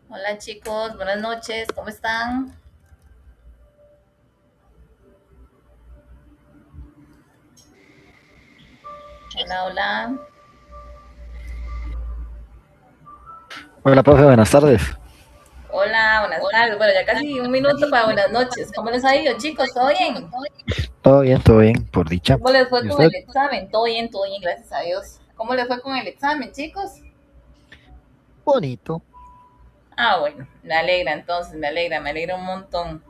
Hola chicos, buenas noches, ¿cómo están? Hola, hola. Hola, profe, buenas tardes. Hola, buenas tardes. Bueno, ya casi un minuto para buenas noches. ¿Cómo les ha ido, chicos? ¿Todo bien? Todo bien, por dicha. ¿Cómo les fue ¿Y con usted? el examen? Todo bien, gracias a Dios. ¿Cómo les fue con el examen, chicos? Bonito. Ah, bueno, me alegra entonces, me alegra un montón.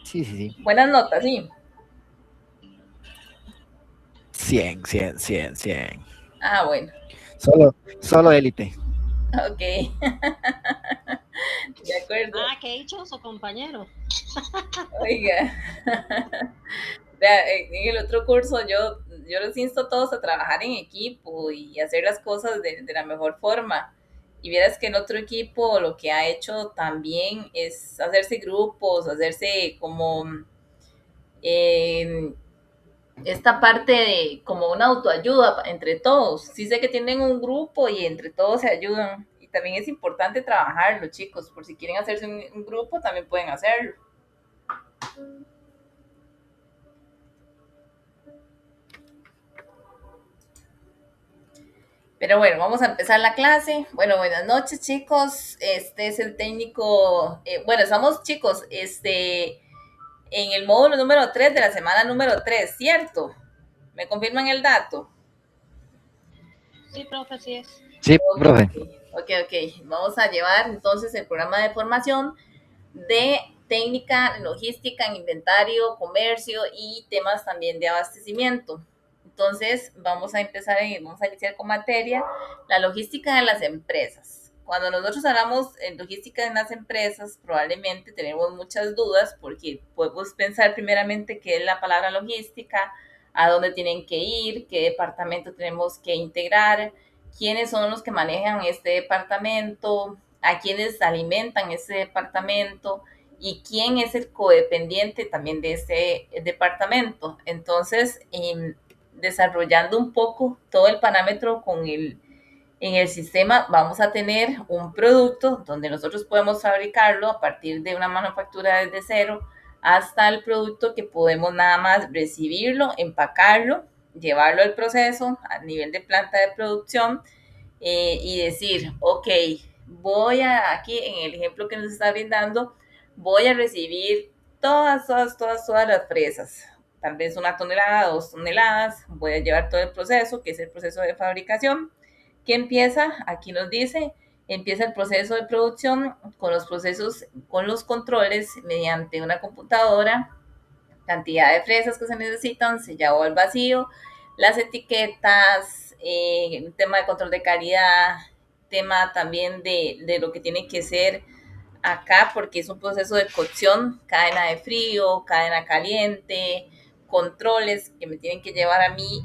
Sí, sí, sí. Buenas notas, sí. 100, 100, 100, 100. Ah, bueno, Solo élite. ok, de acuerdo. Ah, qué dichoso, compañero. Oiga, vea, en el otro curso yo los insto a todos a trabajar en equipo y hacer las cosas de la mejor forma. Y vieras que el otro equipo lo que ha hecho también es hacerse grupos, hacerse como eh, esta parte de como una autoayuda entre todos. Sí sé que tienen un grupo y entre todos se ayudan. Y también es importante trabajarlo, chicos, por si quieren hacerse un grupo, también pueden hacerlo. Pero bueno, vamos a empezar la clase. Bueno, buenas noches, chicos. Este es el técnico. Bueno, estamos, chicos, en el módulo número 3 de la semana número 3, ¿cierto? ¿Me confirman el dato? Sí, profe, sí es. Sí, Ok, profe. ok. Vamos a llevar entonces el programa de formación de técnica, logística en inventario, comercio y temas también de abastecimiento. Entonces, vamos a iniciar con materia, la logística de las empresas. Cuando nosotros hablamos en logística en las empresas, probablemente tenemos muchas dudas porque podemos pensar primeramente qué es la palabra logística, a dónde tienen que ir, qué departamento tenemos que integrar, quiénes son los que manejan este departamento, a quienes alimentan ese departamento y quién es el codependiente también de ese departamento. Entonces, desarrollando un poco todo el parámetro en el sistema, vamos a tener un producto donde nosotros podemos fabricarlo a partir de una manufactura desde cero hasta el producto que podemos nada más recibirlo, empacarlo, llevarlo al proceso a nivel de planta de producción y decir, ok, aquí en el ejemplo que nos está brindando, voy a recibir todas las fresas, tal vez 1 tonelada, 2 toneladas, voy a llevar todo el proceso, que es el proceso de fabricación, que empieza, aquí nos dice, empieza el proceso de producción con los procesos, con los controles mediante una computadora, cantidad de fresas que se necesitan, sellado al vacío, las etiquetas, el tema de control de calidad, tema también de lo que tiene que ser acá, porque es un proceso de cocción, cadena de frío, cadena caliente, controles que me tienen que llevar a mí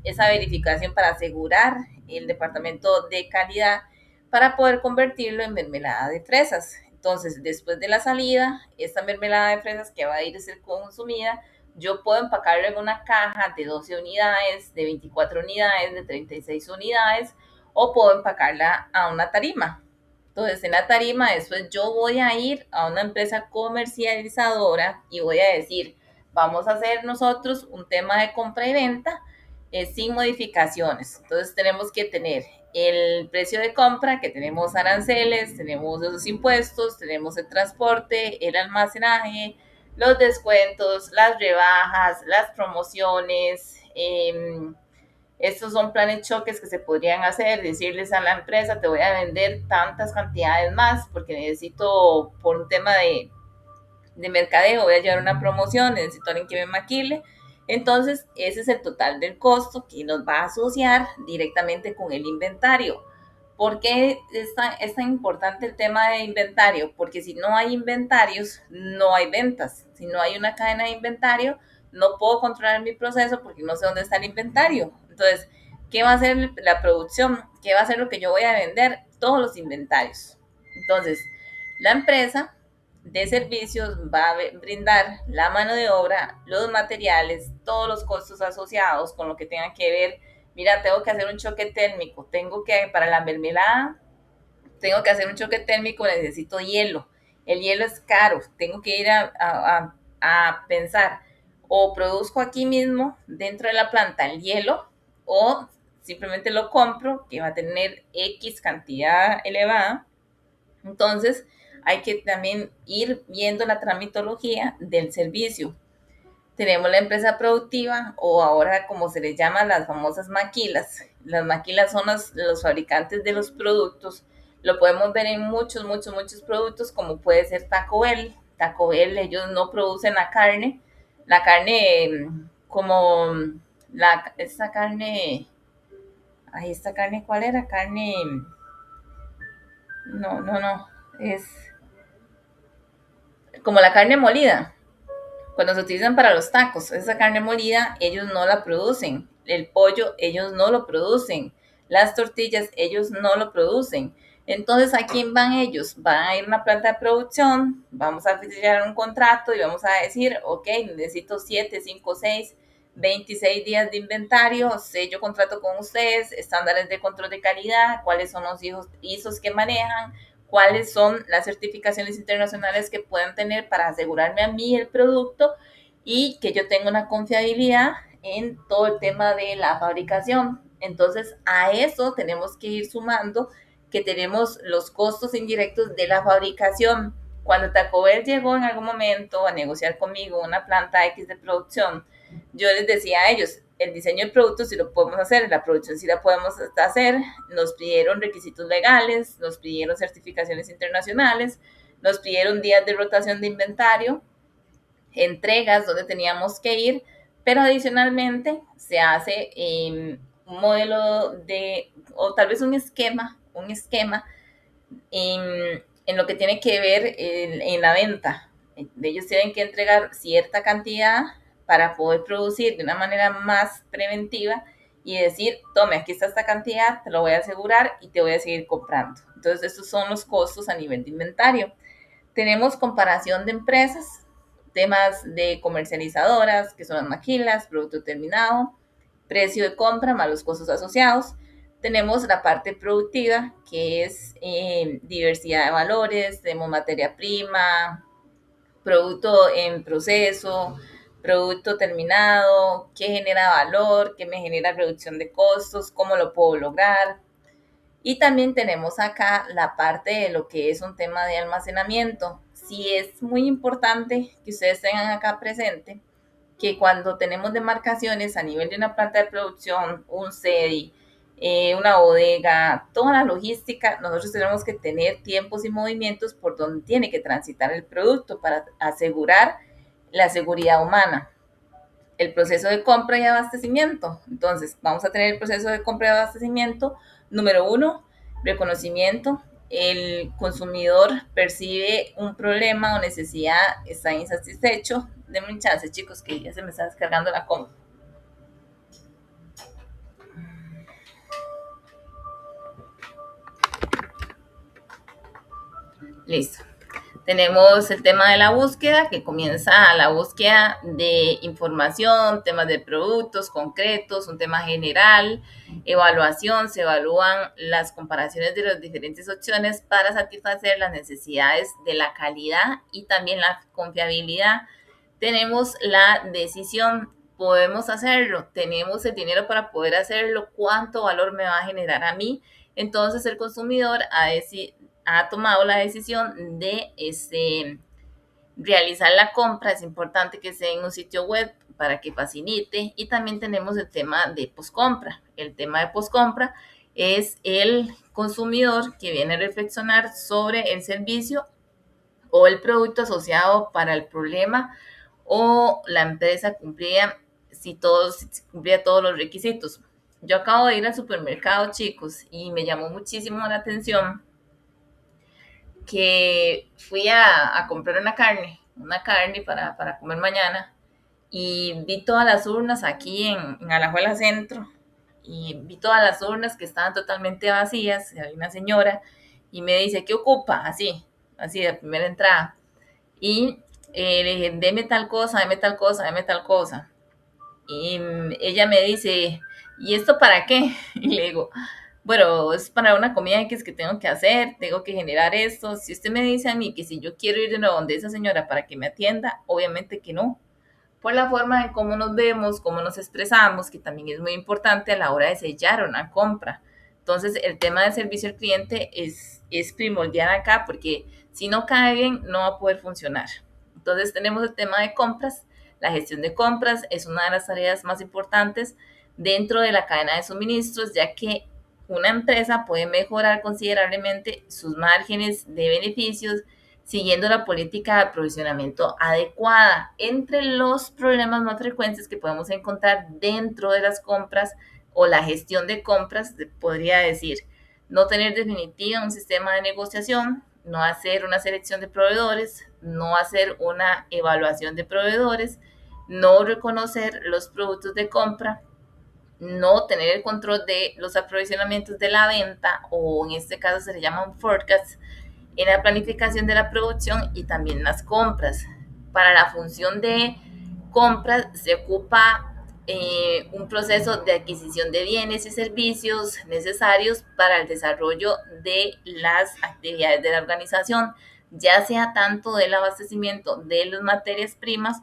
esa verificación para asegurar el departamento de calidad para poder convertirlo en mermelada de fresas. Entonces, después de la salida, esta mermelada de fresas que va a ir a ser consumida, yo puedo empacarlo en una caja de 12 unidades, de 24 unidades, de 36 unidades, o puedo empacarla a una tarima. Entonces, en la tarima, después yo voy a ir a una empresa comercializadora y voy a decir, vamos a hacer nosotros un tema de compra y venta sin modificaciones. Entonces, tenemos que tener el precio de compra, que tenemos aranceles, tenemos los impuestos, tenemos el transporte, el almacenaje, los descuentos, las rebajas, las promociones. Estos son planes choques que se podrían hacer, decirles a la empresa, te voy a vender tantas cantidades más porque necesito, por un tema de mercadeo, voy a llevar una promoción, necesito alguien que me maquile. Entonces, ese es el total del costo que nos va a asociar directamente con el inventario. ¿Por qué es tan importante el tema de inventario? Porque si no hay inventarios, no hay ventas. Si no hay una cadena de inventario, no puedo controlar mi proceso porque no sé dónde está el inventario. Entonces, ¿qué va a hacer la producción? ¿Qué va a ser lo que yo voy a vender? Todos los inventarios. Entonces, la empresa de servicios va a brindar la mano de obra, los materiales, todos los costos asociados con lo que tenga que ver. Mira, tengo que hacer un choque térmico, para la mermelada, tengo que hacer un choque térmico, necesito hielo. El hielo es caro, tengo que ir a pensar, o produzco aquí mismo, dentro de la planta, el hielo, o simplemente lo compro, que va a tener X cantidad elevada. Entonces, hay que también ir viendo la tramitología del servicio. Tenemos la empresa productiva o ahora como se les llama las famosas maquilas. Las maquilas son los fabricantes de los productos. Lo podemos ver en muchos productos como puede ser Taco Bell. Taco Bell, ellos no producen la carne como esta carne, esta carne, ¿cuál era? Carne, no, es como la carne molida, cuando se utilizan para los tacos, esa carne molida, ellos no la producen. El pollo, ellos no lo producen. Las tortillas, ellos no lo producen. Entonces, ¿a quién van ellos? Van a ir a una planta de producción, vamos a firmar un contrato y vamos a decir, ok, necesito 7, 5, 6, 26 días de inventario, sello contrato con ustedes, estándares de control de calidad, cuáles son los ISOs que manejan, cuáles son las certificaciones internacionales que puedan tener para asegurarme a mí el producto y que yo tenga una confiabilidad en todo el tema de la fabricación. Entonces, a eso tenemos que ir sumando que tenemos los costos indirectos de la fabricación. Cuando Taco Bell llegó en algún momento a negociar conmigo una planta X de producción, yo les decía a ellos, el diseño del producto sí lo podemos hacer, la producción sí la podemos hacer, nos pidieron requisitos legales, nos pidieron certificaciones internacionales, nos pidieron días de rotación de inventario, entregas donde teníamos que ir, pero adicionalmente se hace un modelo o tal vez un esquema en lo que tiene que ver en la venta. Ellos tienen que entregar cierta cantidad para poder producir de una manera más preventiva y decir, tome, aquí está esta cantidad, te lo voy a asegurar y te voy a seguir comprando. Entonces, estos son los costos a nivel de inventario. Tenemos comparación de empresas, temas de comercializadoras, que son las maquilas, producto terminado, precio de compra más los costos asociados. Tenemos la parte productiva, que es diversidad de valores, tenemos materia prima, producto en proceso, producto terminado, qué genera valor, qué me genera reducción de costos, cómo lo puedo lograr. Y también tenemos acá la parte de lo que es un tema de almacenamiento. Sí es muy importante que ustedes tengan acá presente que cuando tenemos demarcaciones a nivel de una planta de producción, un CEDI, una bodega, toda la logística, nosotros tenemos que tener tiempos y movimientos por donde tiene que transitar el producto para asegurar la seguridad humana. El proceso de compra y abastecimiento. Entonces, vamos a tener el proceso de compra y abastecimiento. Número 1, reconocimiento el consumidor percibe un problema o necesidad, está insatisfecho. Denme un chance, chicos, que ya se me está descargando la compu. Listo. Tenemos el tema de la búsqueda, que comienza la búsqueda de información, temas de productos concretos, un tema general, evaluación, se evalúan las comparaciones de las diferentes opciones para satisfacer las necesidades de la calidad y también la confiabilidad. Tenemos la decisión, podemos hacerlo, tenemos el dinero para poder hacerlo, cuánto valor me va a generar a mí. Entonces el consumidor ha tomado la decisión de realizar la compra. Es importante que sea en un sitio web para que facilite. Y también tenemos el tema de poscompra. El tema de poscompra es el consumidor que viene a reflexionar sobre el servicio o el producto asociado para el problema, o la empresa cumplía si cumplía todos los requisitos. Yo acabo de ir al supermercado, chicos, y me llamó muchísimo la atención que fui a comprar una carne para comer mañana, y vi todas las urnas aquí en Alajuela Centro, y vi todas las urnas que estaban totalmente vacías. Había una señora y me dice, ¿qué ocupa? Así de primera entrada. Y le dije, deme tal cosa, deme tal cosa, deme tal cosa. Y ella me dice, ¿y esto para qué? Y le digo, bueno, es para una comida X que tengo que hacer, tengo que generar esto. Si usted me dice a mí que si yo quiero ir de nuevo donde esa señora para que me atienda, obviamente que no. Por la forma en cómo nos vemos, cómo nos expresamos, que también es muy importante a la hora de sellar una compra. Entonces, el tema del servicio al cliente es primordial acá, porque si no cae bien, no va a poder funcionar. Entonces, tenemos el tema de compras. La gestión de compras es una de las tareas más importantes dentro de la cadena de suministros, ya que una empresa puede mejorar considerablemente sus márgenes de beneficios siguiendo la política de aprovisionamiento adecuada. Entre los problemas más frecuentes que podemos encontrar dentro de las compras o la gestión de compras, podría decir, no tener definitiva un sistema de negociación, no hacer una selección de proveedores, no hacer una evaluación de proveedores, no reconocer los productos de compra, no tener el control de los aprovisionamientos de la venta, o en este caso se le llama un forecast, en la planificación de la producción y también las compras. Para la función de compras se ocupa un proceso de adquisición de bienes y servicios necesarios para el desarrollo de las actividades de la organización, ya sea tanto del abastecimiento de las materias primas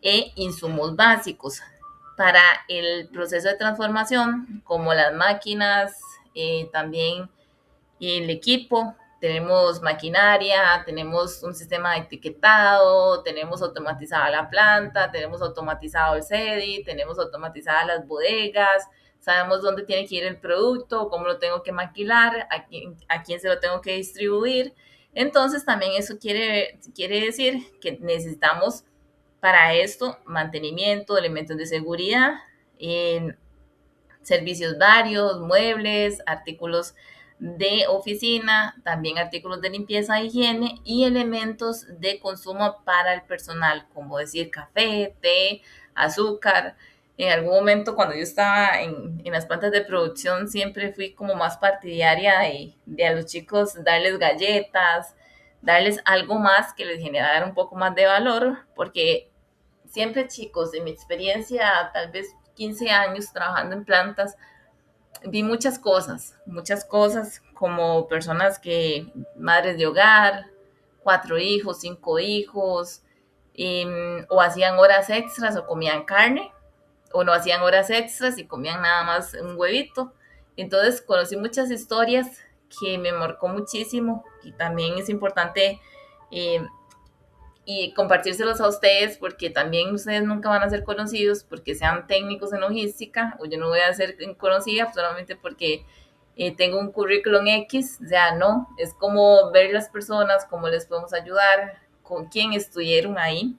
e insumos básicos. Para el proceso de transformación, como las máquinas, también el equipo, tenemos maquinaria, tenemos un sistema de etiquetado, tenemos automatizada la planta, tenemos automatizado el SEDI, tenemos automatizadas las bodegas, sabemos dónde tiene que ir el producto, cómo lo tengo que maquilar, a quién se lo tengo que distribuir. Entonces también eso quiere decir que necesitamos para esto mantenimiento, elementos de seguridad, servicios varios, muebles, artículos de oficina, también artículos de limpieza e higiene, y elementos de consumo para el personal, como decir café, té, azúcar. En algún momento, cuando yo estaba en las plantas de producción, siempre fui como más partidaria de a los chicos darles galletas, darles algo más que les generara un poco más de valor, porque siempre, chicos, en mi experiencia, tal vez 15 años trabajando en plantas, vi muchas cosas como personas madres de hogar, 4 hijos, 5 hijos, o hacían horas extras o comían carne, o no hacían horas extras y comían nada más un huevito. Entonces conocí muchas historias que me marcó muchísimo, y también es importante eh, y compartírselos a ustedes, porque también ustedes nunca van a ser conocidos porque sean técnicos en logística, o yo no voy a ser conocida solamente porque tengo un currículum X. O sea, no, es como ver las personas, cómo les podemos ayudar, con quién estuvieron ahí.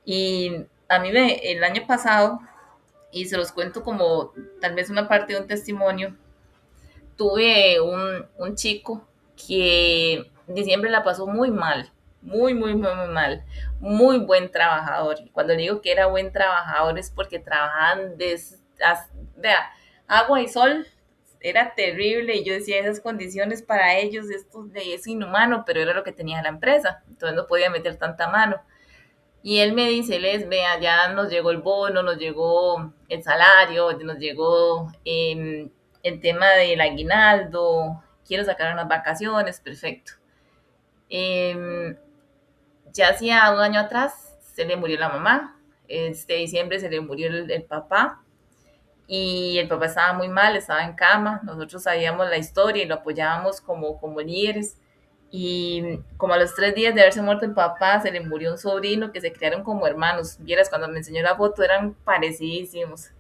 Y a mí el año pasado, y se los cuento como tal vez una parte de un testimonio, tuve un chico que diciembre la pasó muy mal, muy, muy, muy, muy mal. Muy buen trabajador. Cuando digo que era buen trabajador es porque trabajaban vea, agua y sol. Era terrible y yo decía, esas condiciones para ellos, esto es inhumano, pero era lo que tenía la empresa, entonces no podía meter tanta mano. Y él me dice, les vea, ya nos llegó el bono, nos llegó el salario, nos llegó el tema del aguinaldo, quiero sacar unas vacaciones, perfecto. Eh, ya hacía un año atrás se le murió la mamá, este diciembre se le murió el papá, y el papá estaba muy mal, estaba en cama, nosotros sabíamos la historia y lo apoyábamos como líderes. Y como a los 3 días de haberse muerto el papá, se le murió un sobrino que se criaron como hermanos. Vieras, cuando me enseñó la foto eran parecidísimos.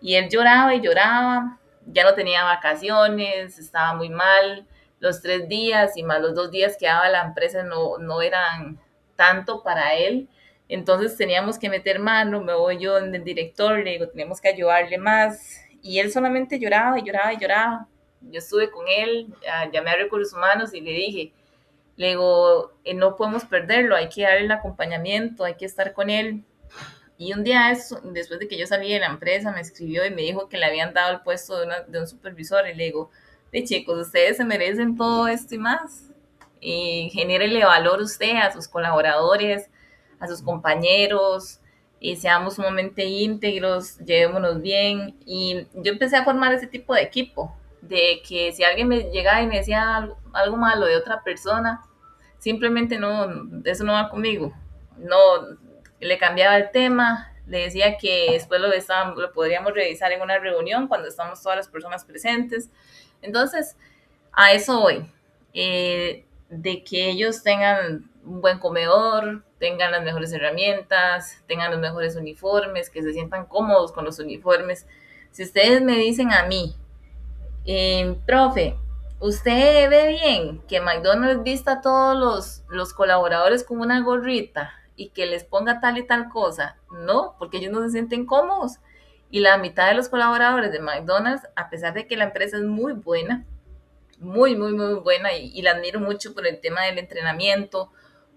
Y él lloraba y lloraba, ya no tenía vacaciones, estaba muy mal. Los 3 días y más los 2 días que daba la empresa no eran tanto para él. Entonces teníamos que meter mano, me voy yo en el director, le digo, tenemos que ayudarle más. Y él solamente lloraba y lloraba y lloraba. Yo estuve con él, llamé a Recursos Humanos y le digo, no podemos perderlo, hay que darle el acompañamiento, hay que estar con él. Y un día, después de que yo salí de la empresa, me escribió y me dijo que le habían dado el puesto de un supervisor. Y le digo, de chicos, ustedes se merecen todo esto y más. Y genérele valor usted a sus colaboradores, a sus compañeros, y seamos sumamente íntegros, llevémonos bien. Y yo empecé a formar ese tipo de equipo, de que si alguien me llegaba y me decía algo malo de otra persona, simplemente no, eso no va conmigo. No, le cambiaba el tema, le decía que después lo podríamos revisar en una reunión cuando estamos todas las personas presentes. Entonces, a eso voy, de que ellos tengan un buen comedor, tengan las mejores herramientas, tengan los mejores uniformes, que se sientan cómodos con los uniformes. Si ustedes me dicen a mí, profe, ¿usted ve bien que McDonald's vista a todos los colaboradores con una gorrita y que les ponga tal y tal cosa? No, porque ellos no se sienten cómodos. Y la mitad de los colaboradores de McDonald's, a pesar de que la empresa es muy buena, muy, muy, muy buena, y la admiro mucho por el tema del entrenamiento.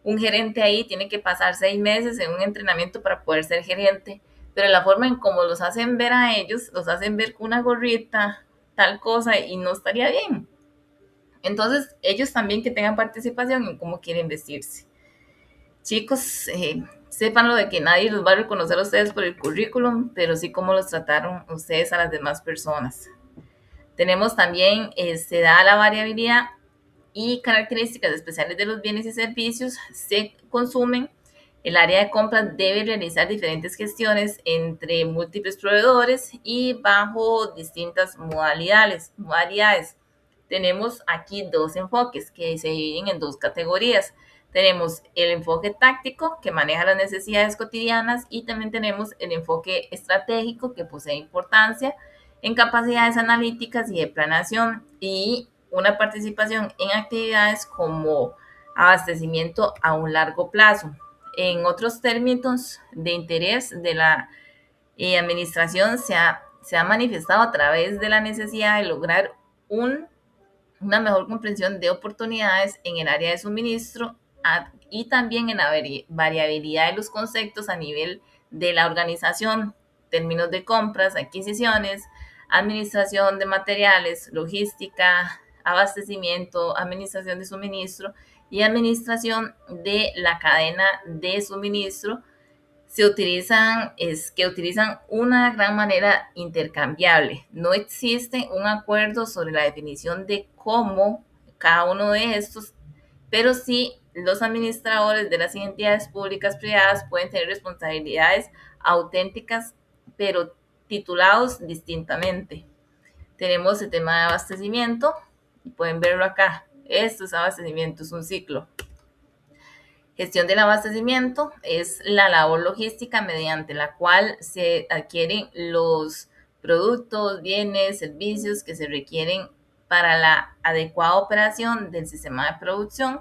Un gerente ahí tiene que pasar 6 meses en un entrenamiento para poder ser gerente, pero la forma en cómo los hacen ver a ellos, los hacen ver con una gorrita, tal cosa, y no estaría bien. Entonces, ellos también que tengan participación en cómo quieren vestirse. Chicos, sepan lo de que nadie los va a reconocer a ustedes por el currículum, pero sí cómo los trataron ustedes a las demás personas. Tenemos también, se da la variabilidad y características especiales de los bienes y servicios se consumen. El área de compras debe realizar diferentes gestiones entre múltiples proveedores y bajo distintas modalidades. Tenemos aquí dos enfoques que se dividen en dos categorías. Tenemos el enfoque táctico, que maneja las necesidades cotidianas, y también tenemos el enfoque estratégico, que posee importancia en capacidades analíticas y de planeación, y una participación en actividades como abastecimiento a un largo plazo. En otros términos de interés de la administración, se ha manifestado a través de la necesidad de lograr una mejor comprensión de oportunidades en el área de suministro, y también en la variabilidad de los conceptos a nivel de la organización, términos de compras, adquisiciones, administración de materiales, logística, abastecimiento, administración de suministro y administración de la cadena de suministro. Que utilizan una gran manera intercambiable. No existe un acuerdo sobre la definición de cómo cada uno de estos, pero sí los administradores de las entidades públicas privadas pueden tener responsabilidades auténticas, pero titulados distintamente. Tenemos el tema de abastecimiento, y pueden verlo acá. Esto es abastecimiento, es un ciclo. Gestión del abastecimiento es la labor logística mediante la cual se adquieren los productos, bienes, servicios que se requieren para la adecuada operación del sistema de producción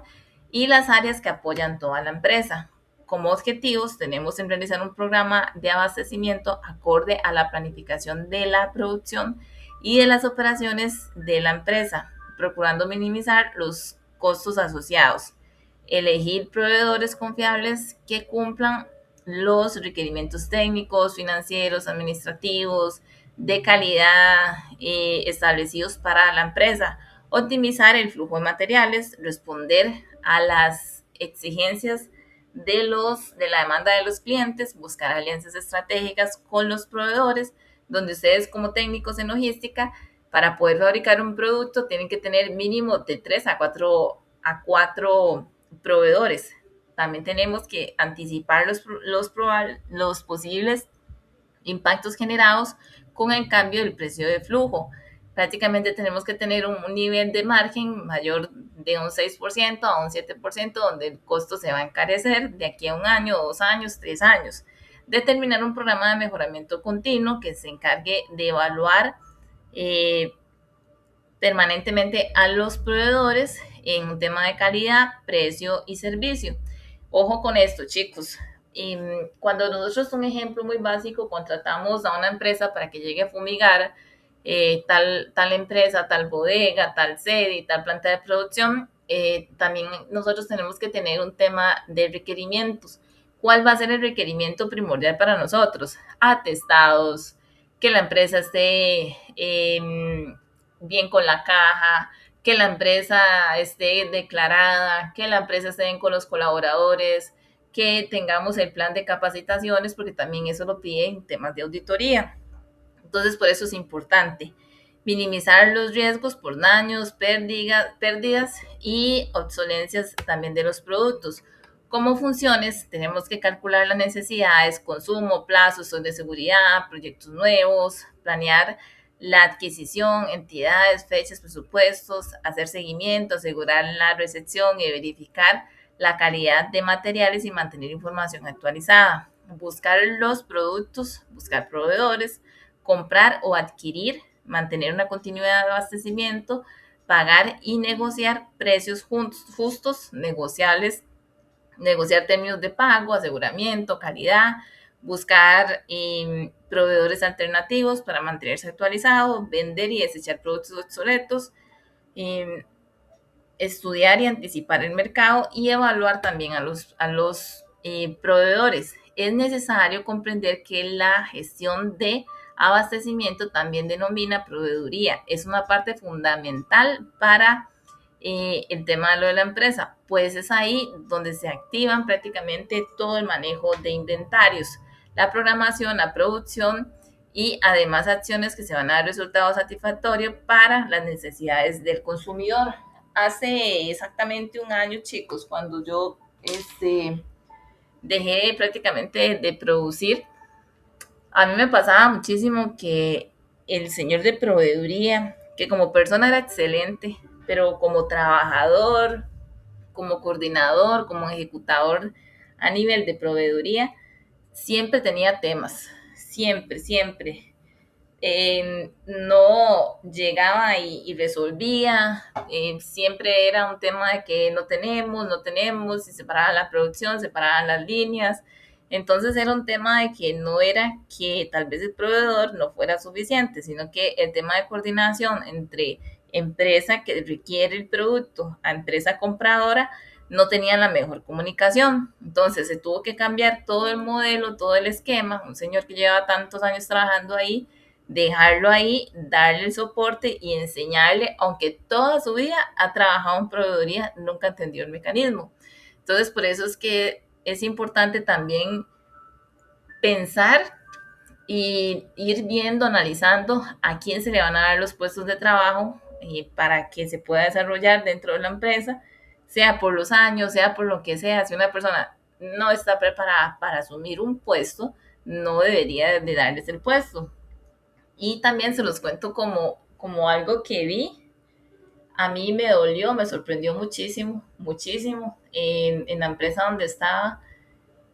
y las áreas que apoyan toda la empresa. Como objetivos tenemos en realizar un programa de abastecimiento acorde a la planificación de la producción y de las operaciones de la empresa, procurando minimizar los costos asociados. Elegir proveedores confiables que cumplan los requerimientos técnicos, financieros, administrativos, de calidad establecidos para la empresa. Optimizar el flujo de materiales, responder a las exigencias de la demanda de los clientes, buscar alianzas estratégicas con los proveedores, donde ustedes como técnicos en logística, para poder fabricar un producto, tienen que tener mínimo de 3 a 4 proveedores. También tenemos que anticipar los posibles impactos generados con el cambio del precio de flujo. Prácticamente tenemos que tener un nivel de margen mayor de un 6% a un 7%, donde el costo se va a encarecer de aquí a un año, 2 años, 3 años. Determinar un programa de mejoramiento continuo que se encargue de evaluar permanentemente a los proveedores en un tema de calidad, precio y servicio. Ojo con esto, chicos. Cuando nosotros, un ejemplo muy básico, contratamos a una empresa para que llegue a fumigar tal empresa, tal bodega, tal sede y tal planta de producción, también nosotros tenemos que tener un tema de requerimientos. ¿Cuál va a ser el requerimiento primordial para nosotros? Atestados, que la empresa esté bien con la caja, que la empresa esté declarada, que la empresa esté bien con los colaboradores, que tengamos el plan de capacitaciones, porque también eso lo piden temas de auditoría. Entonces, por eso es importante minimizar los riesgos por daños, pérdidas y obsolencias también de los productos. Como funciones, tenemos que calcular las necesidades, consumo, plazos de seguridad, proyectos nuevos, planear la adquisición, entidades, fechas, presupuestos, hacer seguimiento, asegurar la recepción y verificar la calidad de materiales y mantener información actualizada. Buscar los productos, buscar proveedores, comprar o adquirir, mantener una continuidad de abastecimiento, pagar y negociar precios justos, negociables, negociar términos de pago, aseguramiento, calidad, buscar proveedores alternativos para mantenerse actualizado, vender y desechar productos obsoletos, estudiar y anticipar el mercado y evaluar también a los proveedores. Es necesario comprender que la gestión de abastecimiento también denomina proveeduría. Es una parte fundamental para el tema de lo de la empresa, pues es ahí donde se activan prácticamente todo el manejo de inventarios, la programación, la producción y además acciones que se van a dar resultados satisfactorios para las necesidades del consumidor. Hace exactamente un año, chicos, cuando yo dejé prácticamente de producir, a mí me pasaba muchísimo que el señor de proveeduría, que como persona era excelente, pero como trabajador, como coordinador, como ejecutador a nivel de proveeduría, siempre tenía temas, siempre. No llegaba y resolvía, siempre era un tema de que no tenemos, y separaban la producción, separaban las líneas. Entonces era un tema de que no era que tal vez el proveedor no fuera suficiente, sino que el tema de coordinación entre empresa que requiere el producto a empresa compradora no tenía la mejor comunicación. Entonces se tuvo que cambiar todo el modelo, todo el esquema. Un señor que lleva tantos años trabajando ahí, dejarlo ahí, darle el soporte y enseñarle, aunque toda su vida ha trabajado en proveeduría, nunca entendió el mecanismo. Entonces, por eso es que es importante también pensar y ir viendo, analizando a quién se le van a dar los puestos de trabajo para que se pueda desarrollar dentro de la empresa, sea por los años, sea por lo que sea. Si una persona no está preparada para asumir un puesto, no debería de darles el puesto. Y también se los cuento como algo que vi. A mí me dolió, me sorprendió muchísimo. En la empresa donde estaba,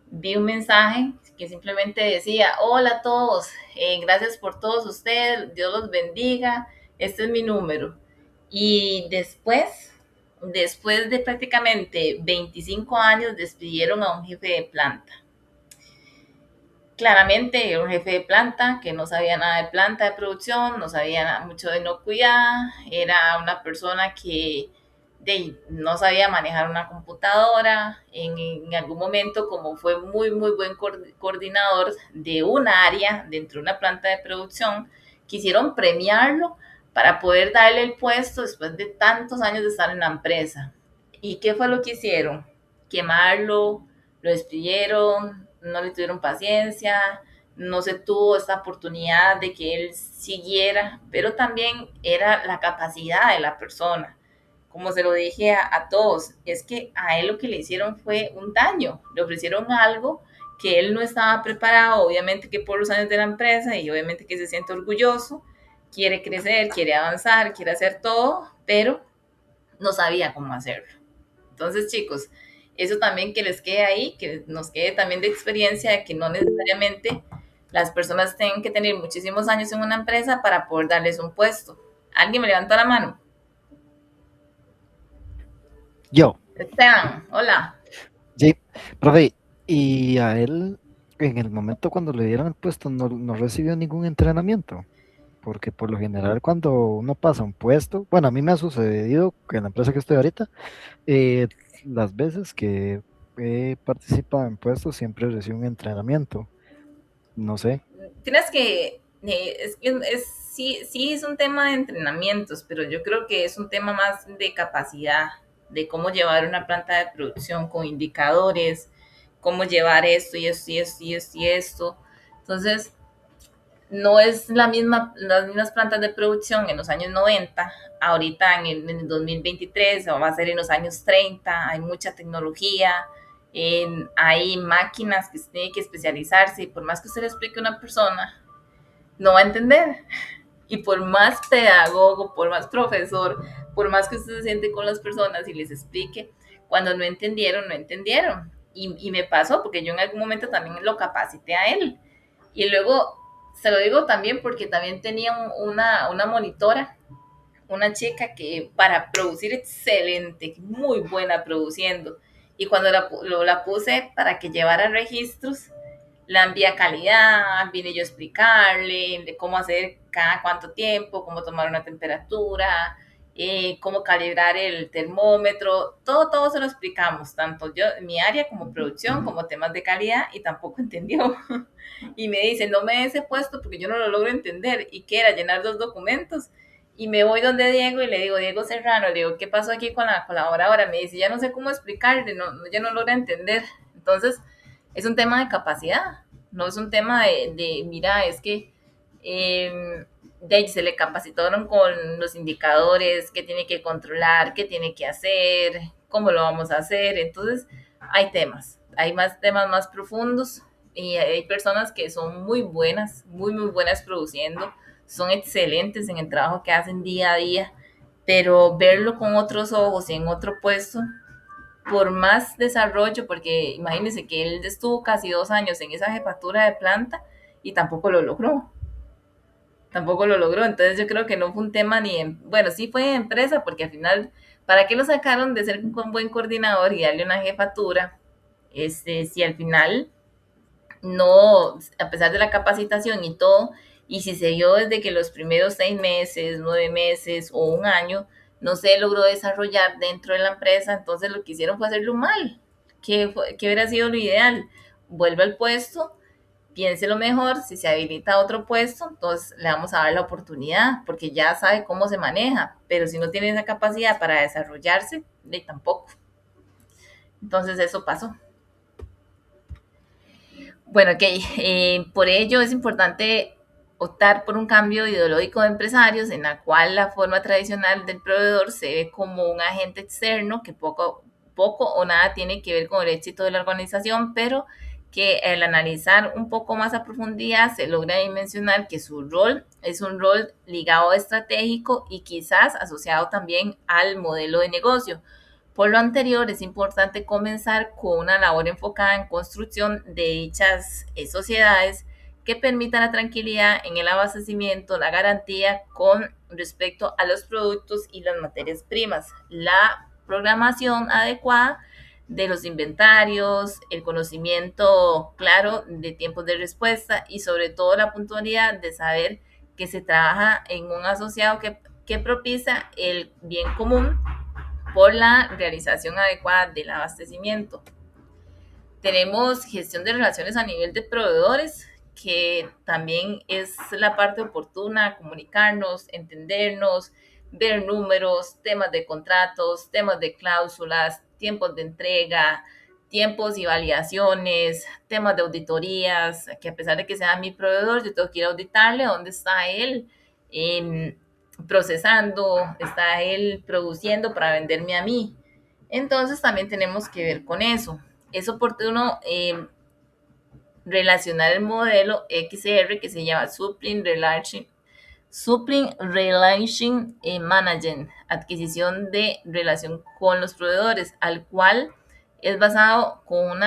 vi un mensaje que simplemente decía: hola a todos, gracias por todos ustedes, Dios los bendiga, este es mi número. Y después de prácticamente 25 años, despidieron a un jefe de planta. claramente era un jefe de planta que no sabía nada de planta de producción, no sabía mucho de inocuidad, era una persona que no sabía manejar una computadora. En algún momento, como fue muy buen coordinador de un área dentro de una planta de producción, quisieron premiarlo para poder darle el puesto después de tantos años de estar en la empresa. ¿Y qué fue lo que hicieron? Quemarlo, lo despidieron, no le tuvieron paciencia, no se tuvo esta oportunidad de que él siguiera, pero también era la capacidad de la persona. Como se lo dije a todos, es que a él lo que le hicieron fue un daño, le ofrecieron algo que él no estaba preparado, obviamente que por los años de la empresa y obviamente que se siente orgulloso, quiere crecer, quiere avanzar, quiere hacer todo, pero no sabía cómo hacerlo. Entonces, chicos, eso también que les quede ahí, que nos quede también de experiencia, de que no necesariamente las personas tienen que tener muchísimos años en una empresa para poder darles un puesto. ¿Alguien me levantó la mano? Yo. Esteban, hola. Sí, profe, y a él, en el momento cuando le dieron el puesto, no recibió ningún entrenamiento, porque por lo general cuando uno pasa un puesto, bueno, a mí me ha sucedido que en la empresa que estoy ahorita, eh, las veces que he participado en puestos siempre recibo un entrenamiento, no sé. Tienes que, sí es un tema de entrenamientos, pero yo creo que es un tema más de capacidad, de cómo llevar una planta de producción con indicadores, cómo llevar esto y esto y esto y esto y esto. Entonces, no es las mismas plantas de producción en los años 90, ahorita en el 2023, o va a ser en los años 30, hay mucha tecnología, hay máquinas que se tienen que especializarse, y por más que usted le explique a una persona, no va a entender. Y por más pedagogo, por más profesor, por más que usted se siente con las personas y les explique, cuando no entendieron, no entendieron. Y me pasó, porque yo en algún momento también lo capacité a él. Y luego, se lo digo también porque también tenía una monitora, una chica que para producir excelente, muy buena produciendo. Y cuando la puse para que llevara registros, la envié a calidad, vine yo a explicarle de cómo hacer cada cuánto tiempo, cómo tomar una temperatura, cómo calibrar el termómetro, todo se lo explicamos, tanto yo, mi área como producción, como temas de calidad, y tampoco entendió. Y me dice, no me dé ese puesto porque yo no lo logro entender, y que era llenar 2 documentos. Y me voy donde Diego y le digo, Diego Serrano, le digo, ¿qué pasó aquí con la colaboradora? Me dice, ya no sé cómo explicarle, ya no logra entender. Entonces, es un tema de capacidad, no es un tema mira, es que de ahí se le capacitaron con los indicadores, qué tiene que controlar, qué tiene que hacer, cómo lo vamos a hacer. Entonces, hay temas más profundos, y hay personas que son muy buenas, muy buenas produciendo, son excelentes en el trabajo que hacen día a día, pero verlo con otros ojos y en otro puesto, por más desarrollo, porque imagínense que él estuvo casi 2 años en esa jefatura de planta y tampoco lo logró. Entonces yo creo que no fue un tema bueno, sí fue de empresa, porque al final, ¿para qué lo sacaron de ser un buen coordinador y darle una jefatura? Si al final no, a pesar de la capacitación y todo, y si se dio desde que los primeros 6 meses, 9 meses o un año no se logró desarrollar dentro de la empresa, entonces lo que hicieron fue hacerlo mal. ¿Qué hubiera sido lo ideal? Vuelve al puesto, piénselo mejor, si se habilita otro puesto, entonces le vamos a dar la oportunidad, porque ya sabe cómo se maneja, pero si no tiene esa capacidad para desarrollarse, tampoco. Entonces eso pasó. Bueno, ok. Por ello es importante optar por un cambio ideológico de empresarios en la cual la forma tradicional del proveedor se ve como un agente externo que poco o nada tiene que ver con el éxito de la organización, pero que al analizar un poco más a profundidad se logra dimensionar que su rol es un rol ligado a estratégico y quizás asociado también al modelo de negocio. Por lo anterior, es importante comenzar con una labor enfocada en construcción de dichas sociedades que permitan la tranquilidad en el abastecimiento, la garantía con respecto a los productos y las materias primas, la programación adecuada de los inventarios, el conocimiento claro de tiempos de respuesta y sobre todo la puntualidad de saber que se trabaja en un asociado que propicia el bien común por la realización adecuada del abastecimiento. Tenemos gestión de relaciones a nivel de proveedores, que también es la parte oportuna, comunicarnos, entendernos, ver números, temas de contratos, temas de cláusulas, tiempos de entrega, tiempos y validaciones, temas de auditorías, que a pesar de que sea mi proveedor, yo tengo que ir a auditarle dónde está él procesando, está él produciendo para venderme a mí. Entonces también tenemos que ver con eso. Es oportuno relacionar el modelo XR que se llama Supply Relation Management, adquisición de relación con los proveedores, al cual es basado con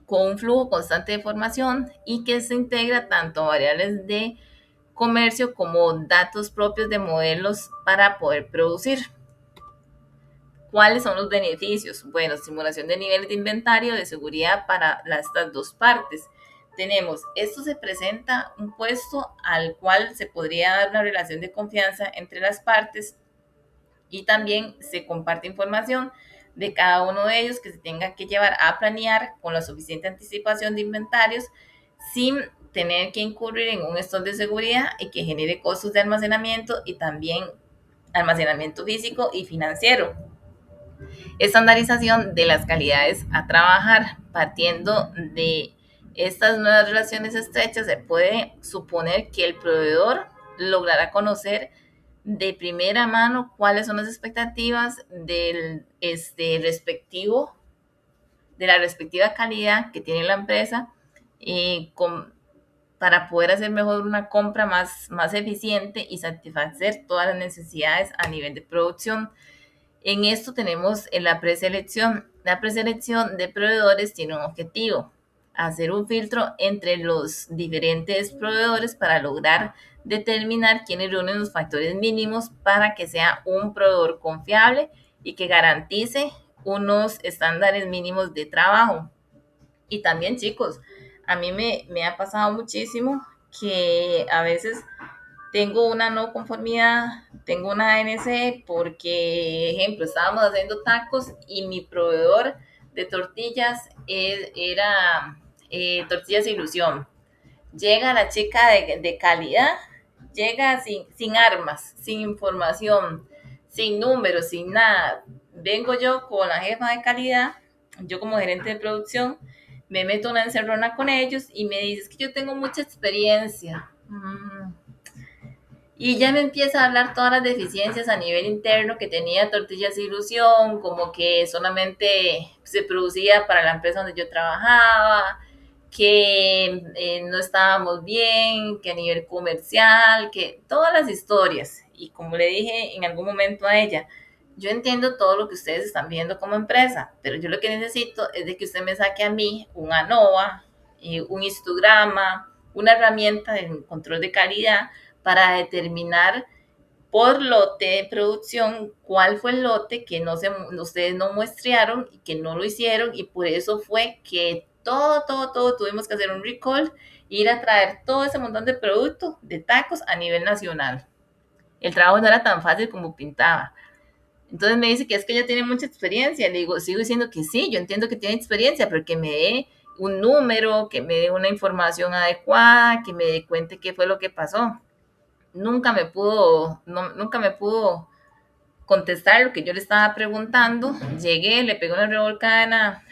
un flujo constante de información y que se integra tanto a variables de comercio como datos propios de modelos para poder producir. ¿Cuáles son los beneficios? Bueno, simulación de niveles de inventario de seguridad para estas dos partes. Esto se presenta un puesto al cual se podría dar una relación de confianza entre las partes y también se comparte información de cada uno de ellos que se tenga que llevar a planear con la suficiente anticipación de inventarios sin tener que incurrir en un stock de seguridad y que genere costos de almacenamiento y también almacenamiento físico y financiero. Estandarización de las calidades a trabajar. Partiendo de estas nuevas relaciones estrechas, se puede suponer que el proveedor logrará conocer de primera mano cuáles son las expectativas de la respectiva calidad que tiene la empresa para poder hacer mejor una compra más eficiente y satisfacer todas las necesidades a nivel de producción. En esto tenemos la preselección. La preselección de proveedores tiene un objetivo: hacer un filtro entre los diferentes proveedores para lograr determinar quiénes reúnen los factores mínimos para que sea un proveedor confiable y que garantice unos estándares mínimos de trabajo. Y también, chicos, a mí me ha pasado muchísimo que a veces tengo una no conformidad, tengo una ANC porque, ejemplo, estábamos haciendo tacos y mi proveedor de tortillas era Tortillas Ilusión. Llega la chica de calidad, llega sin armas, sin información, sin números, sin nada. Vengo yo con la jefa de calidad, yo como gerente de producción, me meto una encerrona con ellos y me dice: es que yo tengo mucha experiencia. Y ya me empieza a hablar todas las deficiencias a nivel interno que tenía Tortillas Ilusión, como que solamente se producía para la empresa donde yo trabajaba, que no estábamos bien, que a nivel comercial, que todas las historias. Y como le dije en algún momento a ella, yo entiendo todo lo que ustedes están viendo como empresa, pero yo lo que necesito es de que usted me saque a mí un ANOVA, un histograma, una herramienta de control de calidad para determinar por lote de producción cuál fue el lote que ustedes no muestrearon y que no lo hicieron, y por eso fue que todo tuvimos que hacer un recall, ir a traer todo ese montón de productos de tacos a nivel nacional. El trabajo no era tan fácil como pintaba. Entonces me dice que es que ella tiene mucha experiencia. Le digo, sigo diciendo que sí, yo entiendo que tiene experiencia, pero que me dé un número, que me dé una información adecuada, que me dé cuenta qué fue lo que pasó. Nunca me pudo contestar lo que yo le estaba preguntando. Llegué, le pegué una revolcada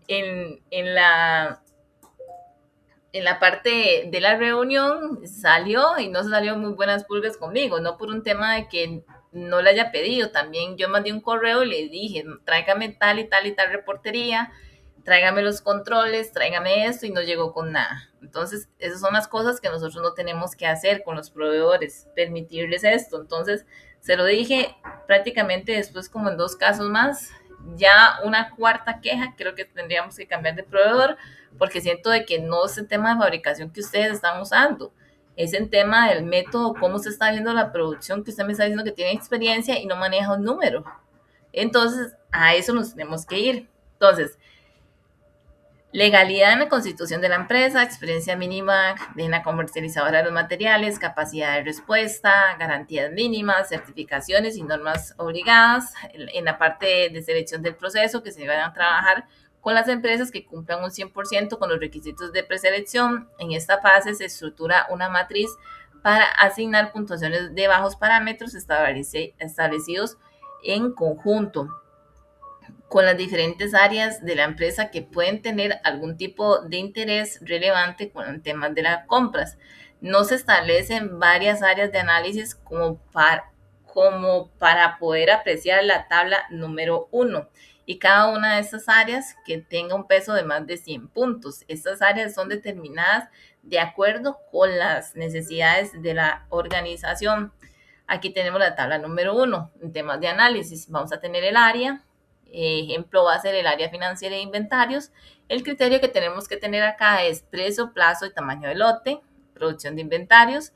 en la parte de la reunión, salió y no se salió muy buenas pulgas conmigo, no por un tema de que no le haya pedido. También yo mandé un correo y le dije: tráigame tal y tal y tal reportería, tráigame los controles, tráigame esto, y no llegó con nada. Entonces, esas son las cosas que nosotros no tenemos que hacer con los proveedores, permitirles esto. Entonces, se lo dije prácticamente después como en 2 casos más. Ya una cuarta queja, creo que tendríamos que cambiar de proveedor, porque siento de que no es el tema de fabricación que ustedes están usando, es el tema del método, cómo se está viendo la producción, que usted me está diciendo que tiene experiencia y no maneja un número. Entonces, a eso nos tenemos que ir. Entonces, legalidad en la constitución de la empresa, experiencia mínima de la comercializadora de los materiales, capacidad de respuesta, garantías mínimas, certificaciones y normas obligadas. En la parte de selección del proceso, que se van a trabajar con las empresas que cumplan un 100% con los requisitos de preselección. En esta fase se estructura una matriz para asignar puntuaciones de bajos parámetros establecidos en conjunto con las diferentes áreas de la empresa que pueden tener algún tipo de interés relevante con temas de las compras. No se establecen varias áreas de análisis como para poder apreciar la tabla número 1 y cada una de estas áreas que tenga un peso de más de 100 puntos. Estas áreas son determinadas de acuerdo con las necesidades de la organización. Aquí tenemos la tabla número 1 en temas de análisis. Vamos a tener el área. Ejemplo va a ser el área financiera e inventarios. El criterio que tenemos que tener acá es precio, plazo y tamaño de lote, producción de inventarios,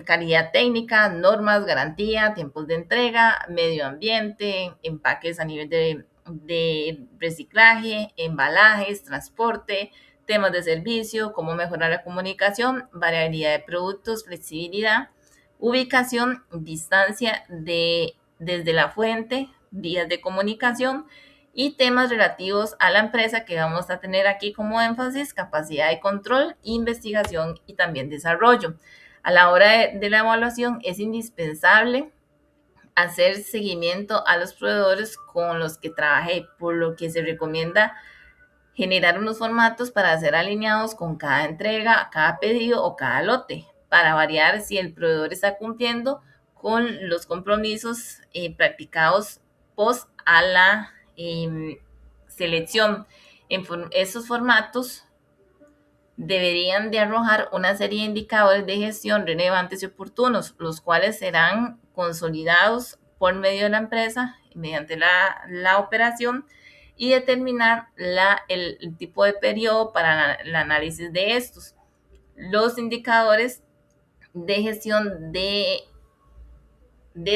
calidad técnica, normas, garantía, tiempos de entrega, medio ambiente, empaques a nivel de reciclaje, embalajes, transporte, temas de servicio, cómo mejorar la comunicación, variabilidad de productos, flexibilidad, ubicación, distancia desde la fuente, vías de comunicación y temas relativos a la empresa que vamos a tener aquí como énfasis, capacidad de control, investigación y también desarrollo. A la hora de la evaluación es indispensable hacer seguimiento a los proveedores con los que trabajé, por lo que se recomienda generar unos formatos para ser alineados con cada entrega, cada pedido o cada lote, para variar si el proveedor está cumpliendo con los compromisos practicados post a la selección. En esos formatos deberían de arrojar una serie de indicadores de gestión relevantes y oportunos, los cuales serán consolidados por medio de la empresa mediante la operación y determinar el tipo de periodo para el análisis de estos. Los indicadores de gestión de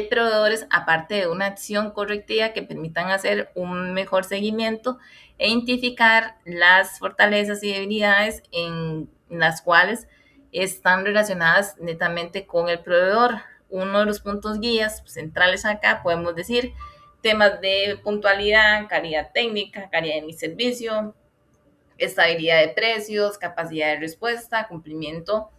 proveedores, aparte de una acción correctiva que permitan hacer un mejor seguimiento e identificar las fortalezas y debilidades en las cuales están relacionadas netamente con el proveedor. Uno de los puntos guías centrales acá podemos decir temas de puntualidad, calidad técnica, calidad de mi servicio, estabilidad de precios, capacidad de respuesta, cumplimiento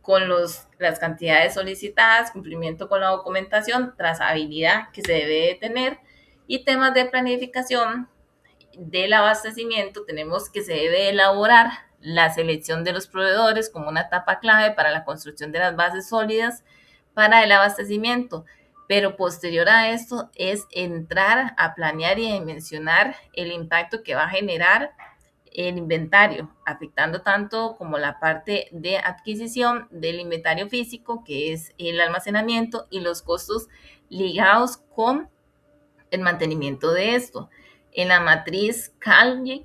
con las cantidades solicitadas, cumplimiento con la documentación, trazabilidad que se debe de tener y temas de planificación del abastecimiento. Tenemos que se debe elaborar la selección de los proveedores como una etapa clave para la construcción de las bases sólidas para el abastecimiento. Pero posterior a esto es entrar a planear y dimensionar el impacto que va a generar el inventario, afectando tanto como la parte de adquisición del inventario físico, que es el almacenamiento, y los costos ligados con el mantenimiento de esto. En la matriz Calvi,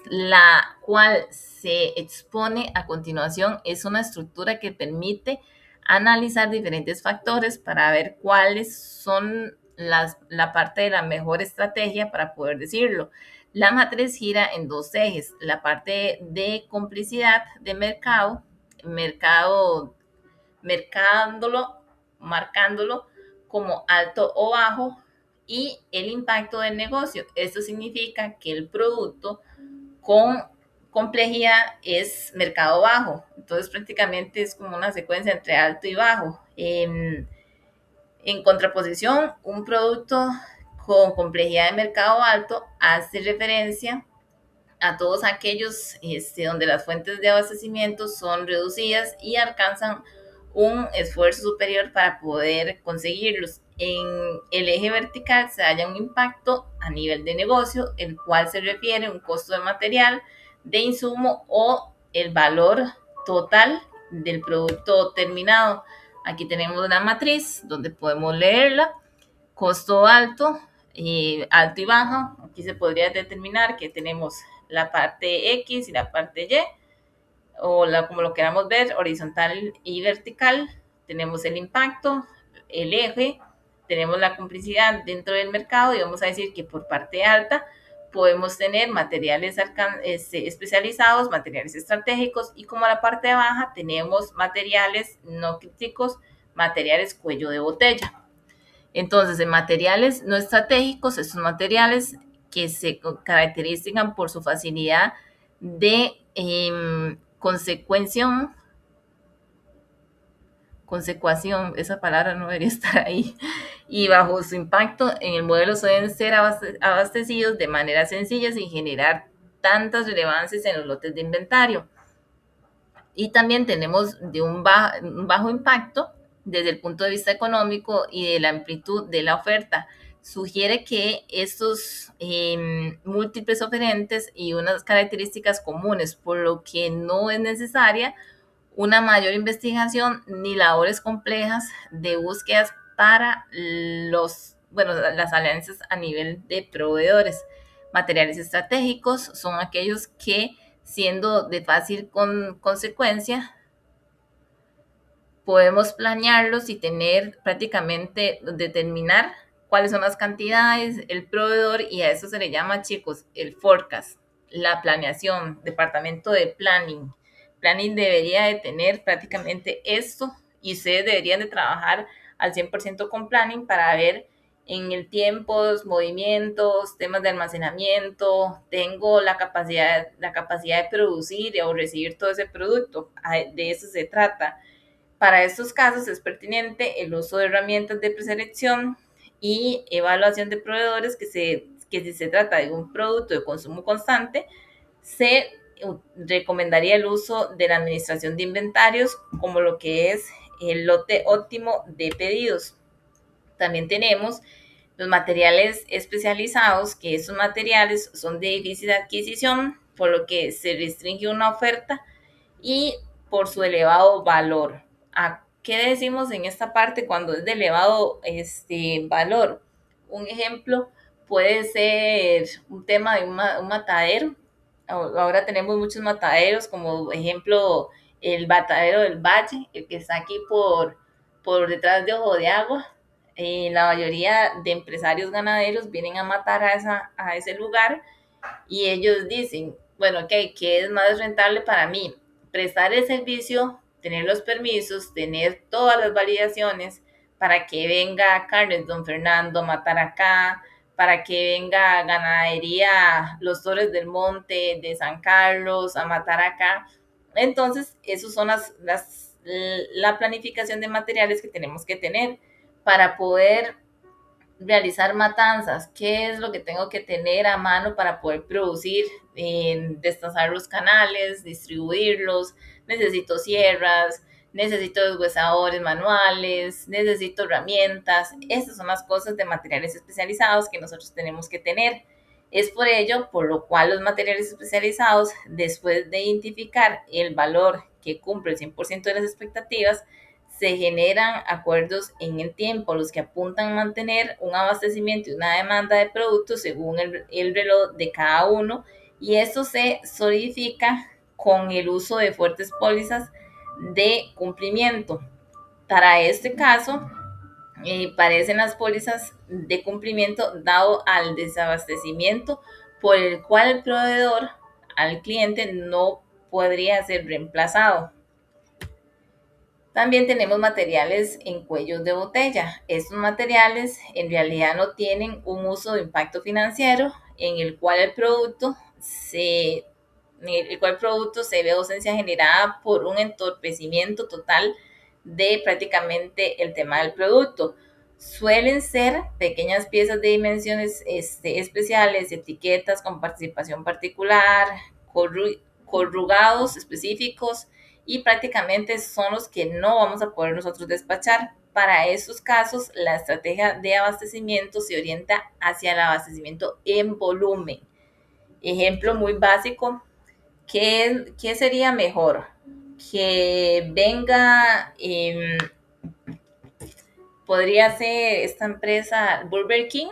la cual se expone a continuación, es una estructura que permite analizar diferentes factores para ver cuáles son la parte de la mejor estrategia para poder decirlo. La matriz gira en dos ejes, la parte de complicidad de marcándolo como alto o bajo, y el impacto del negocio. Esto significa que el producto con complejidad es mercado bajo. Entonces prácticamente es como una secuencia entre alto y bajo. En contraposición, un producto con complejidad de mercado alto hace referencia a todos aquellos donde las fuentes de abastecimiento son reducidas y alcanzan un esfuerzo superior para poder conseguirlos. En el eje vertical se halla un impacto a nivel de negocio, el cual se refiere a un costo de material, de insumo o el valor total del producto terminado. Aquí tenemos una matriz donde podemos leerla. Costo alto, alto y bajo. Aquí se podría determinar que tenemos la parte X y la parte Y, o como lo queramos ver, horizontal y vertical. Tenemos el impacto, el eje, tenemos la complicidad dentro del mercado y vamos a decir que por parte alta podemos tener materiales especializados, materiales estratégicos, y como la parte baja tenemos materiales no críticos, materiales cuello de botella. Entonces, en materiales no estratégicos, estos materiales que se caracterizan por su facilidad de consecución, esa palabra no debería estar ahí, y bajo su impacto en el modelo suelen ser abastecidos de manera sencilla sin generar tantas relevancias en los lotes de inventario. Y también tenemos de un bajo impacto desde el punto de vista económico y de la amplitud de la oferta. Sugiere que estos múltiples oferentes y unas características comunes, por lo que no es necesaria una mayor investigación ni labores complejas de búsquedas para las alianzas a nivel de proveedores. Materiales estratégicos son aquellos que, siendo de fácil consecuencia, podemos planearlos y determinar cuáles son las cantidades, el proveedor, y a eso se le llama, chicos, el forecast, la planeación, departamento de planning. Planning debería de tener prácticamente esto y ustedes deberían de trabajar al 100% con planning para ver en el tiempo, los movimientos, temas de almacenamiento, tengo la capacidad de producir o recibir todo ese producto, de eso se trata. Para estos casos es pertinente el uso de herramientas de preselección y evaluación de proveedores que si se trata de un producto de consumo constante, se recomendaría el uso de la administración de inventarios como lo que es el lote óptimo de pedidos. También tenemos los materiales especializados, que esos materiales son de difícil adquisición, por lo que se restringe una oferta y por su elevado valor. ¿A qué decimos en esta parte cuando es de elevado valor? Un ejemplo puede ser un tema de un matadero. Ahora tenemos muchos mataderos, como ejemplo el matadero del Valle, el que está aquí por detrás de Ojo de Agua. La mayoría de empresarios ganaderos vienen a matar a ese lugar y ellos dicen, bueno, ¿qué es más rentable para mí? Prestar el servicio, tener los permisos, tener todas las validaciones para que venga Carnes Don Fernando a matar acá, para que venga Ganadería Los Torres del Monte de San Carlos a matar acá. Entonces, esos son la planificación de materiales que tenemos que tener para poder realizar matanzas. ¿Qué es lo que tengo que tener a mano para poder producir? Destazar los canales, distribuirlos, necesito sierras, necesito deshuesadores manuales, necesito herramientas. Estas son las cosas de materiales especializados que nosotros tenemos que tener. Es por ello por lo cual los materiales especializados, después de identificar el valor que cumple el 100% de las expectativas, se generan acuerdos en el tiempo, los que apuntan a mantener un abastecimiento y una demanda de productos según el reloj de cada uno, y esto se solidifica con el uso de fuertes pólizas de cumplimiento. Para este caso, parecen las pólizas de cumplimiento dado al desabastecimiento por el cual el proveedor al cliente no podría ser reemplazado. También tenemos materiales en cuellos de botella. Estos materiales en realidad no tienen un uso de impacto financiero en el cual el producto se ve ausencia generada por un entorpecimiento total de prácticamente el tema del producto. Suelen ser pequeñas piezas de dimensiones especiales, etiquetas con participación particular, corrugados específicos, y prácticamente son los que no vamos a poder nosotros despachar. Para estos casos, la estrategia de abastecimiento se orienta hacia el abastecimiento en volumen. Ejemplo muy básico, ¿qué sería mejor? Que venga, podría ser esta empresa Burger King,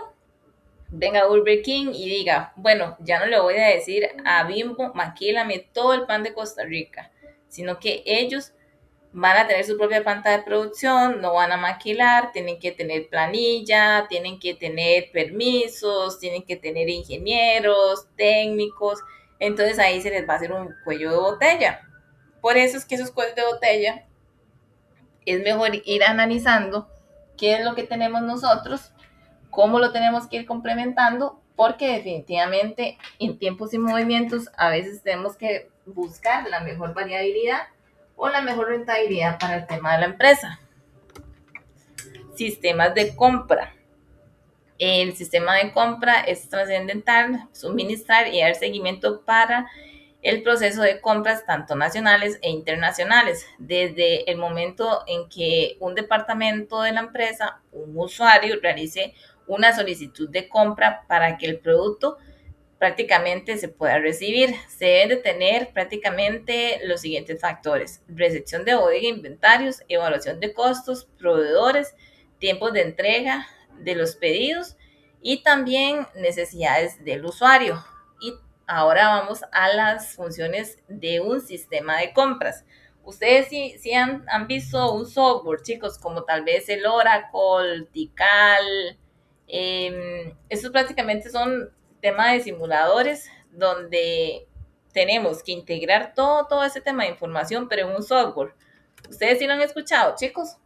venga Burger King y diga, bueno, ya no le voy a decir a Bimbo, maquílame todo el pan de Costa Rica, sino que ellos van a tener su propia planta de producción, no van a maquilar, tienen que tener planilla, tienen que tener permisos, tienen que tener ingenieros, técnicos, entonces ahí se les va a hacer un cuello de botella. Por eso es que esos cuellos de botella es mejor ir analizando qué es lo que tenemos nosotros, cómo lo tenemos que ir complementando, porque definitivamente en tiempos y movimientos a veces tenemos que buscar la mejor variabilidad o la mejor rentabilidad para el tema de la empresa. Sistemas de compra. El sistema de compra es trascendental, suministrar y dar seguimiento para el proceso de compras tanto nacionales e internacionales, desde el momento en que un departamento de la empresa, un usuario, realice una solicitud de compra para que el producto prácticamente se pueda recibir. Se deben de tener prácticamente los siguientes factores: recepción de bodega, inventarios, evaluación de costos, proveedores, tiempos de entrega de los pedidos y también necesidades del usuario. Y ahora vamos a las funciones de un sistema de compras. Ustedes sí han visto un software, chicos, como tal vez el Oracle, Tikal. Estos prácticamente son temas de simuladores donde tenemos que integrar todo ese tema de información, pero en un software. ¿Ustedes sí lo han escuchado, chicos?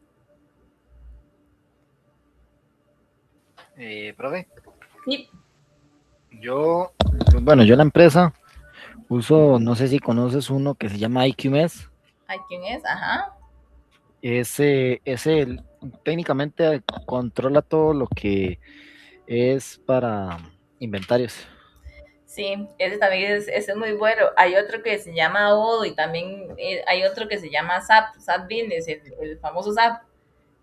Profe, Sí. bueno, yo en la empresa uso, no sé si conoces uno que se llama IQMS. ¿Hay quién es? Ajá. Ese técnicamente controla todo lo que es para inventarios. Sí, ese también ese es muy bueno. Hay otro que se llama Odoo y también hay otro que se llama SAP Business, el famoso SAP.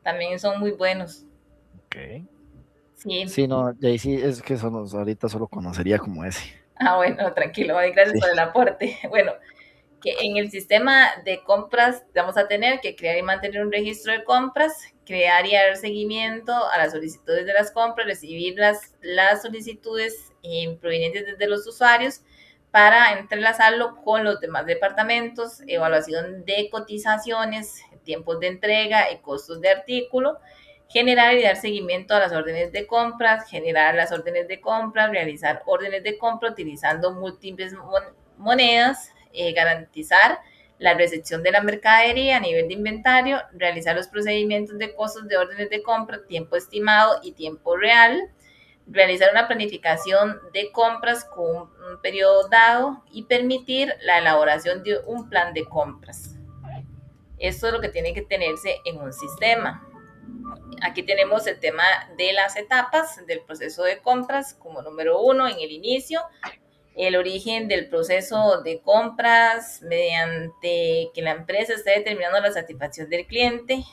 También son muy buenos. Okay. Sí. Sí, no, y ahí sí es que ahorita solo conocería como ese. Ah, bueno, tranquilo. Gracias Sí. por el aporte. Bueno, que en el sistema de compras vamos a tener que crear y mantener un registro de compras, crear y dar seguimiento a las solicitudes de las compras, recibir las solicitudes provenientes desde los usuarios para entrelazarlo con los demás departamentos, evaluación de cotizaciones, tiempos de entrega y costos de artículo, generar y dar seguimiento a las órdenes de compras, generar las órdenes de compras, realizar órdenes de compra utilizando múltiples monedas, garantizar la recepción de la mercadería a nivel de inventario, realizar los procedimientos de costos de órdenes de compra, tiempo estimado y tiempo real, realizar una planificación de compras con un periodo dado y permitir la elaboración de un plan de compras. Esto es lo que tiene que tenerse en un sistema. Aquí tenemos el tema de las etapas del proceso de compras como número 1 en el inicio, el origen del proceso de compras mediante que la empresa esté determinando la satisfacción del cliente,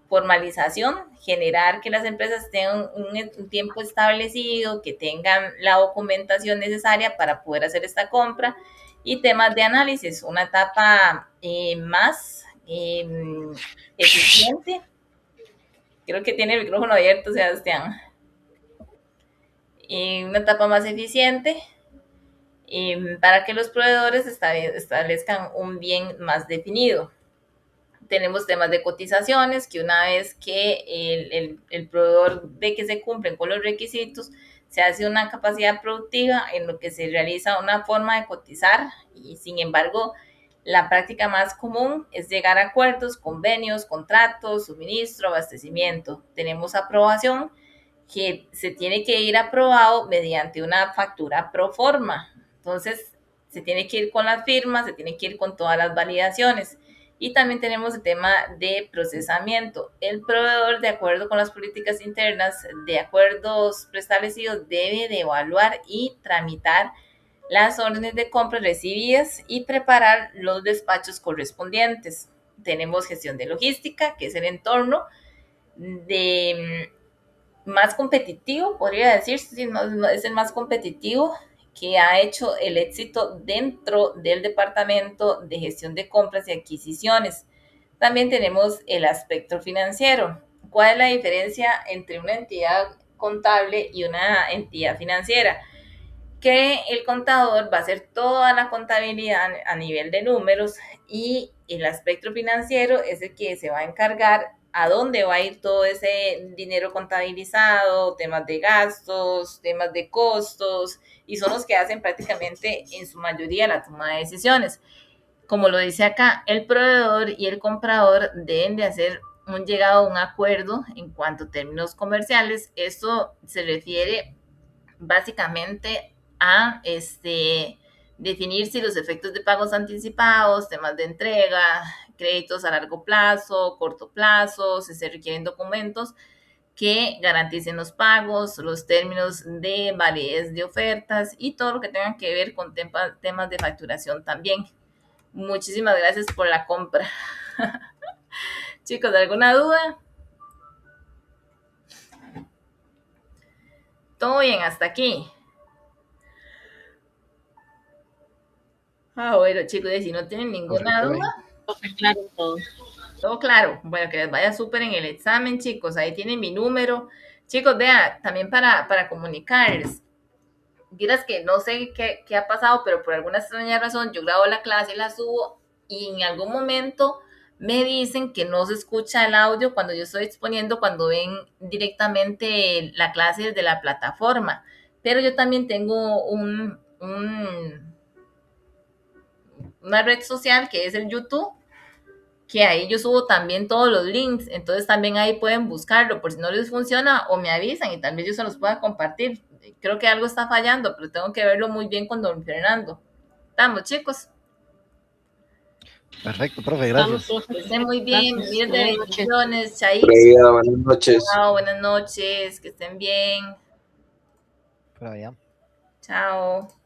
formalización, generar que las empresas tengan un tiempo establecido, que tengan la documentación necesaria para poder hacer esta compra, y temas de análisis, una etapa más eficiente. Creo que tiene el micrófono abierto, Sebastián. Una etapa más eficiente para que los proveedores establezcan un bien más definido. Tenemos temas de cotizaciones, que una vez que el proveedor ve que se cumplen con los requisitos, se hace una capacidad productiva en lo que se realiza una forma de cotizar y sin embargo la práctica más común es llegar a acuerdos, convenios, contratos, suministro, abastecimiento. Tenemos aprobación, que se tiene que ir aprobado mediante una factura pro forma. Entonces, se tiene que ir con las firmas, se tiene que ir con todas las validaciones. Y también tenemos el tema de procesamiento. El proveedor, de acuerdo con las políticas internas de acuerdos preestablecidos, debe de evaluar y tramitar las órdenes de compra recibidas y preparar los despachos correspondientes. Tenemos gestión de logística, que es el entorno de más competitivo, podría decirse, sí, no, es el más competitivo que ha hecho el éxito dentro del departamento de gestión de compras y adquisiciones. También tenemos el aspecto financiero. ¿Cuál es la diferencia entre una entidad contable y una entidad financiera? Que el contador va a hacer toda la contabilidad a nivel de números y el aspecto financiero es el que se va a encargar a dónde va a ir todo ese dinero contabilizado, temas de gastos, temas de costos, y son los que hacen prácticamente en su mayoría la toma de decisiones. Como lo dice acá, el proveedor y el comprador deben de hacer un llegado a un acuerdo en cuanto a términos comerciales. Esto se refiere básicamente a definir si los efectos de pagos anticipados, temas de entrega, créditos a largo plazo, corto plazo, si se requieren documentos que garanticen los pagos, los términos de validez de ofertas y todo lo que tenga que ver con temas de facturación también. Muchísimas gracias por la compra. Chicos, ¿alguna duda? Todo bien hasta aquí. Bueno, chicos, si no tienen ninguna duda. Claro, todo. Todo claro. Bueno, que les vaya súper en el examen, chicos. Ahí tienen mi número. Chicos, vea, también para comunicarles. Vieras que no sé qué ha pasado, pero por alguna extraña razón yo grabo la clase y la subo y en algún momento me dicen que no se escucha el audio cuando yo estoy exponiendo, cuando ven directamente la clase desde la plataforma. Pero yo también tengo una red social que es el YouTube, que ahí yo subo también todos los links, entonces también ahí pueden buscarlo, por si no les funciona o me avisan y tal vez yo se los pueda compartir. Creo que algo está fallando, pero tengo que verlo muy bien con don Fernando. Estamos, chicos. Perfecto, profe, gracias. Que estén muy bien, miles de Buenas noches. bendiciones, Chaito. Buenas noches. Chao, buenas noches, que estén bien. Por allá. Chao.